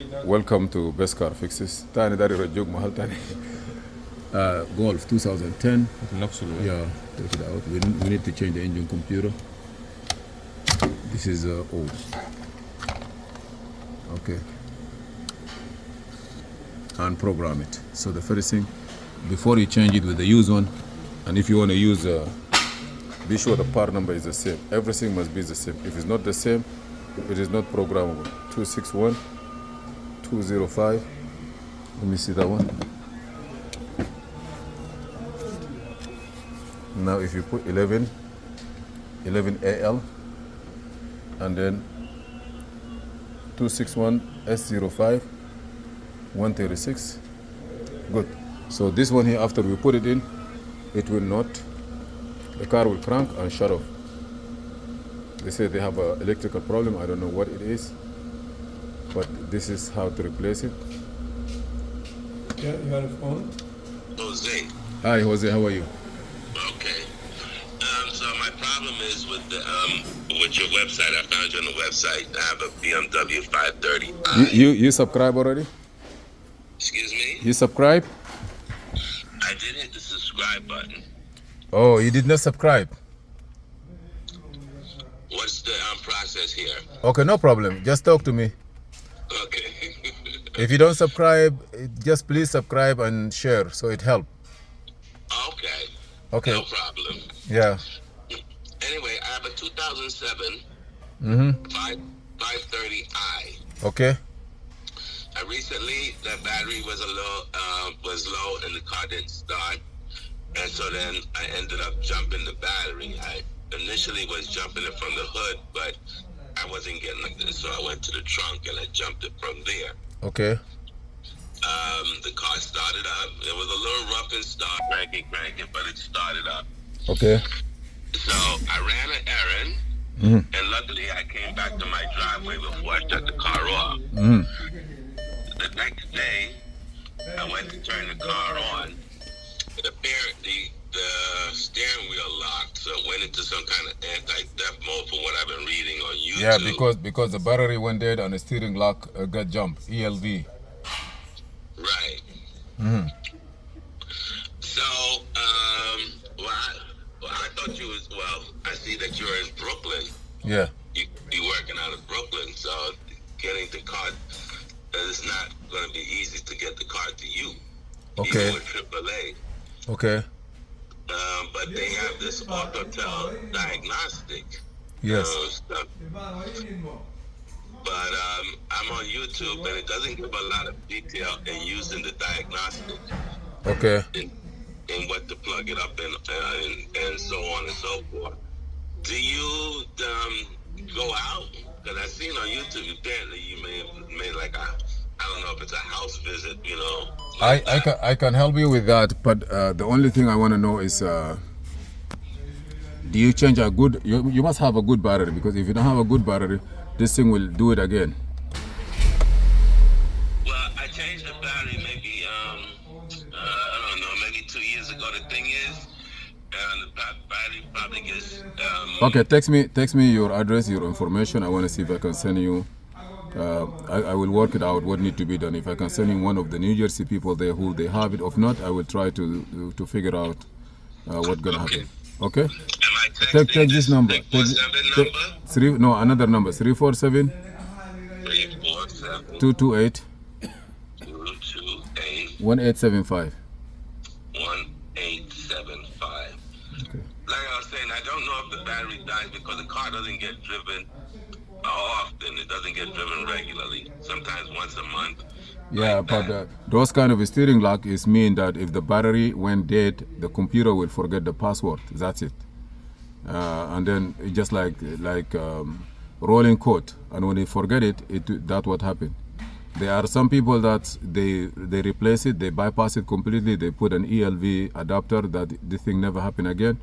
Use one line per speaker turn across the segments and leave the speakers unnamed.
Welcome to Best Car Fixes. Tani dari rajog mahal tani. Golf 2010. Yeah, take it out. We need to change the engine computer. This is old. Okay. And program it. So the first thing, before you change it with the used one, and if you want to use, be sure the part number is the same. Everything must be the same. If it's not the same, it is not programmable. 261. 205. Let me see that one. Now if you put 11AL, and then 261 S05 136. Good. So this one here, after we put it in, it will not, the car will crank and shut off. They say they have an electrical problem. I don't know what it is, but this is how to replace it.
Yeah, you have a phone?
Jose.
Hi Jose, how are you?
Okay. So my problem is with the with your website. I found you on the website. I have a BMW 530i.
You subscribe already?
Excuse me?
You subscribe?
I did hit the subscribe button.
Oh, you did not subscribe.
What's the process here?
Okay, no problem. Just talk to me.
Okay.
If you don't subscribe, just please subscribe and share so it helps.
Okay.
Okay.
No problem.
Yeah.
Anyway, I have a 2007 530i.
Okay.
Recently, the battery was low and the car didn't start, and so then I ended up jumping the battery. I initially was jumping it from the hood, but I wasn't getting it, so I went to the trunk and I jumped it from there.
Okay.
The car started up. It was a little rough and start, cranking, but it started up.
Okay.
So I ran an errand, and luckily I came back to my driveway before I shut the car off. The next day, I went to turn the car on. The steering wheel locked, so it went into some kind of anti-theft mode from what I've been reading on YouTube.
Yeah, because the battery went dead and the steering lock got jumped. ELV.
Right. So, I thought you was, I see that you're in Brooklyn.
Yeah.
You're working out of Brooklyn, so getting the car, it's not going to be easy to get the car to you.
Okay.
Even with AAA.
Okay.
But they have this auto-tel diagnostic.
Yes.
Stuff. But I'm on YouTube, and it doesn't give a lot of detail in using the diagnostic.
Okay.
And what to plug it up in, and so on and so forth. Do you go out? Because I've seen on YouTube, apparently you may have made like a, I don't know if it's a house visit, you know.
I can help you with that, but the only thing I want to know is, do you change a good? You must have a good battery, because if you don't have a good battery, this thing will do it again.
Well, I changed the battery maybe I don't know, maybe 2 years ago. The thing is, the battery probably gets.
Okay, text me your address, your information. I want to see if I can send you. I will work it out what need to be done. If I can send you one of the New Jersey people there who they have it. If not, I will try to figure out what's gonna happen. Okay.
Am I texting
Take this number.
647 number?
No, another number. 347
347
228
228
1875.
1875.
Okay.
Like I was saying, I don't know if the battery dies because the car doesn't get driven often. It doesn't get driven regularly. Sometimes once a month.
Yeah,
like
but those kind of steering lock is mean that if the battery went dead, the computer will forget the password. That's it. And then it just like rolling code. And when they forget it, that's what happened. There are some people that they replace it, they bypass it completely, they put an ELV adapter that this thing never happen again.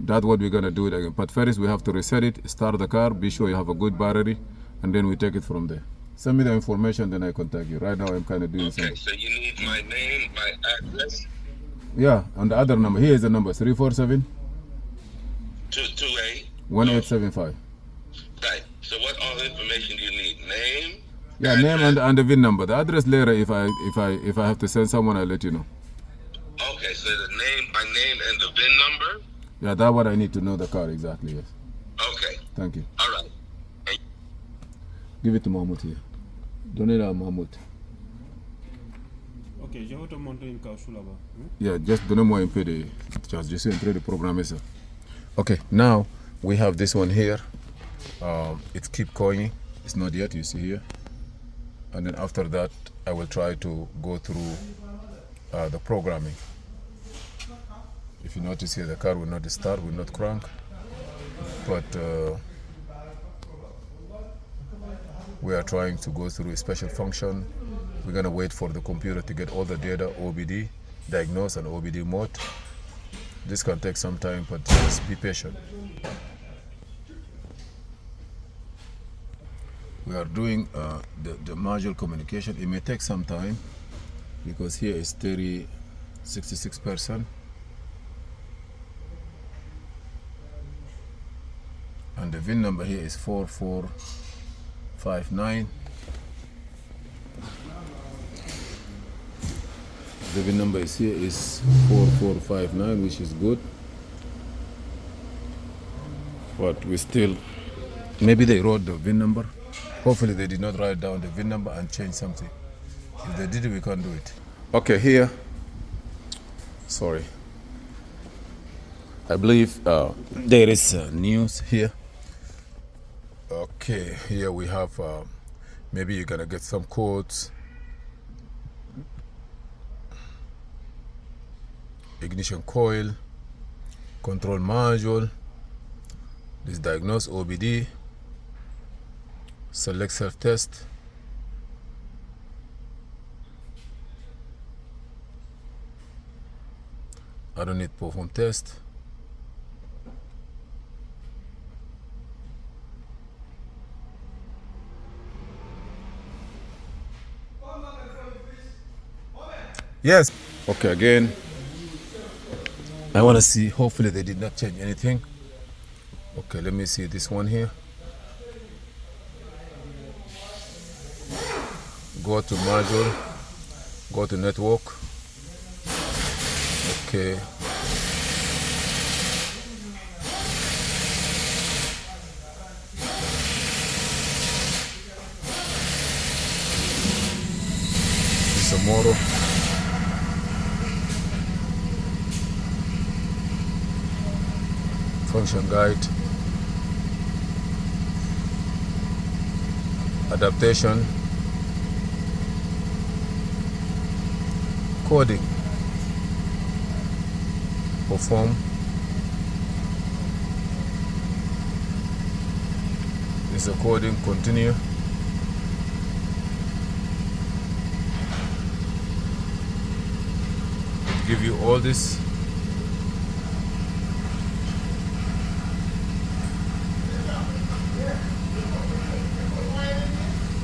That's what we're gonna do it again. But first we have to reset it, start the car, be sure you have a good battery, and then we take it from there. Send me the information, then I contact you. Right now I'm kind of doing something.
Okay, so you need my name, my address?
Yeah, and the other number. Here is the number, 347
228
1875.
Right. So what all information do you need? Name,
Yeah, name and the VIN number. The address later. If I have to send someone, I'll let you know.
Okay, so my name and the VIN number?
Yeah, that's what I need to know the car exactly, yes.
Okay.
Thank you.
All right.
Give it to Mahmoud here. Donne la Mahmoud.
Ok, je vais te montrer une caution là-bas.
Yeah, just donnez-moi un peu de chance. Je suis en train de programmer ça. Okay, now we have this one here. It keep going. It's not yet, you see here. And then after that, I will try to go through the programming. If you notice here, the car will not start, will not crank. But we are trying to go through a special function. We're going to wait for the computer to get all the data, OBD, diagnose and OBD mode. This can take some time, but just be patient. We are doing the module communication. It may take some time because here is 66%. And the VIN number here is 4459. The VIN number is here is 4459, which is good. But we still, maybe they wrote the VIN number. Hopefully they did not write down the VIN number and change something. If they did, we can't do it. Okay, here, sorry. I believe there is news here. Okay, here we have, maybe you're gonna get some codes. Ignition coil, control module, this diagnose OBD, select self-test, I don't need perform test. Yes. Okay, again, I want to see, hopefully they did not change anything. Okay, let me see this one here. Go to module, go to network. Okay. This is a motor. Function guide, adaptation, coding, perform, this is a coding, continue, it give you all this.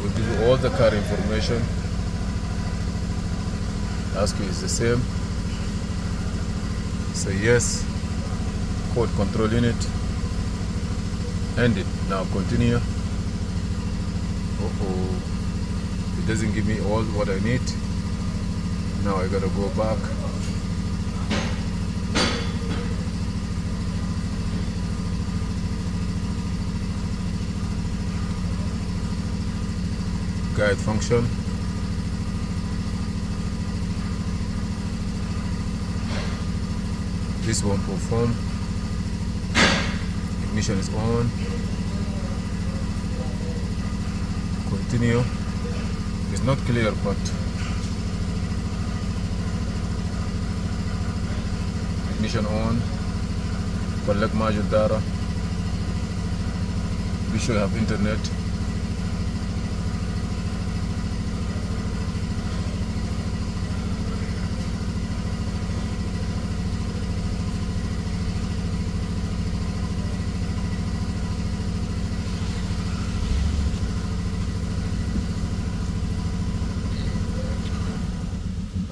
We'll give you all the car information. Ask you is the same. Say yes. Code control unit. End it. Now continue. It doesn't give me all what I need. Now I gotta go back. Guide function. This one perform. Ignition is on. Continue. It's not clear, but ignition on. Collect module data. Be sure you have internet.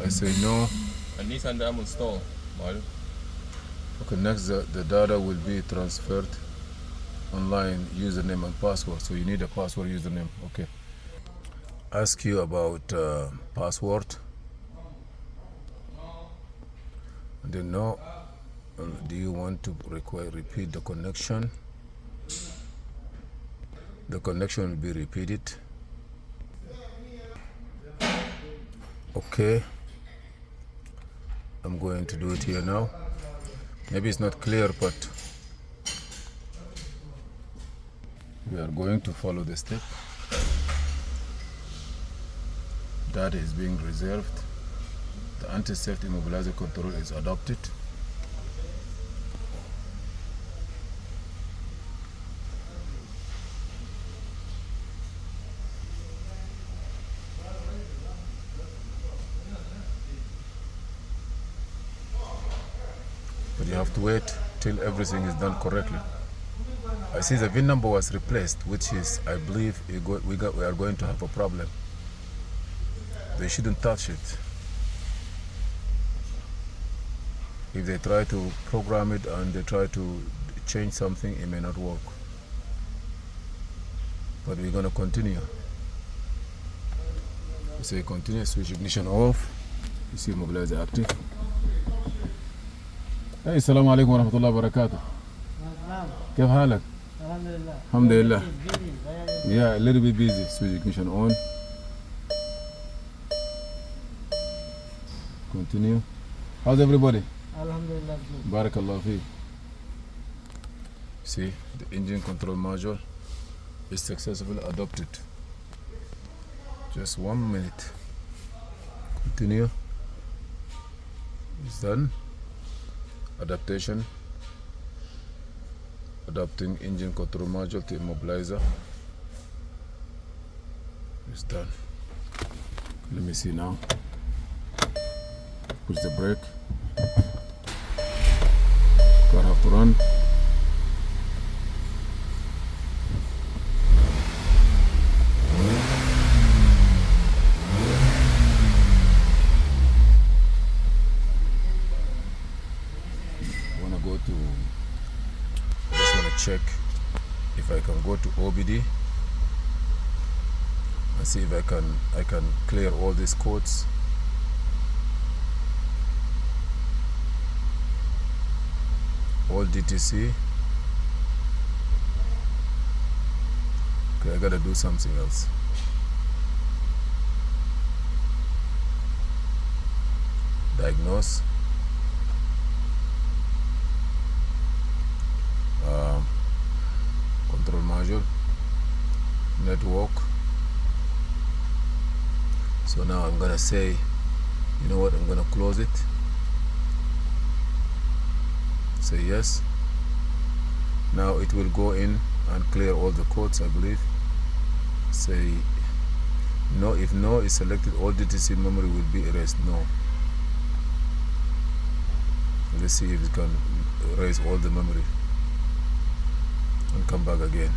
I say no.
And this and that will install.
Okay, next the data will be transferred online, username and password. So you need a password, username. Okay. ask you about password, and then no, do you want to repeat the connection? The connection will be repeated. Okay, I'm going to do it here now. Maybe it's not clear, but we are going to follow the step. Data is being reserved. The anti-theft immobilizer control is adopted. But you have to wait till everything is done correctly. I see the VIN number was replaced, which is, I believe, we are going to have a problem. They shouldn't touch it. If they try to program it and they try to change something, it may not work. But we're going to continue. You say continue, switch ignition off. You see immobilizer active. Hey, السلام عليكم ورحمة الله وبركاته. كيف حالك؟ الحمد لله. Yeah, a little bit busy. Switch ignition on. Continue. How's everybody?
Alhamdulillah.
Barakallah fi. See, the engine control module is successfully adopted. Just 1 minute. Continue. It's done. Adaptation. Adapting engine control module to immobilizer. It's done. Let me see now. Push the brake. Car have to run. Just want to check if I can go to OBD and see if I can clear all these codes. All DTC. Okay, I gotta do something else. Diagnose. Control module. Network. So now I'm gonna say, you know what, I'm gonna close it. Say yes. Now it will go in and clear all the codes, I believe. Say no. If no is selected, all DTC memory will be erased. No. Let's see if it can erase all the memory and come back again.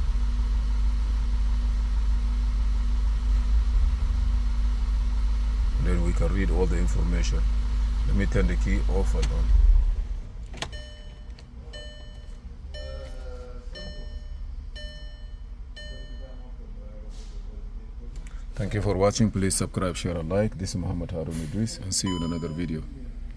Then we can read all the information. Let me turn the key off and on. Thank you for watching. Please subscribe, share, and like. This is Muhammad Harun Idris, and see you in another video.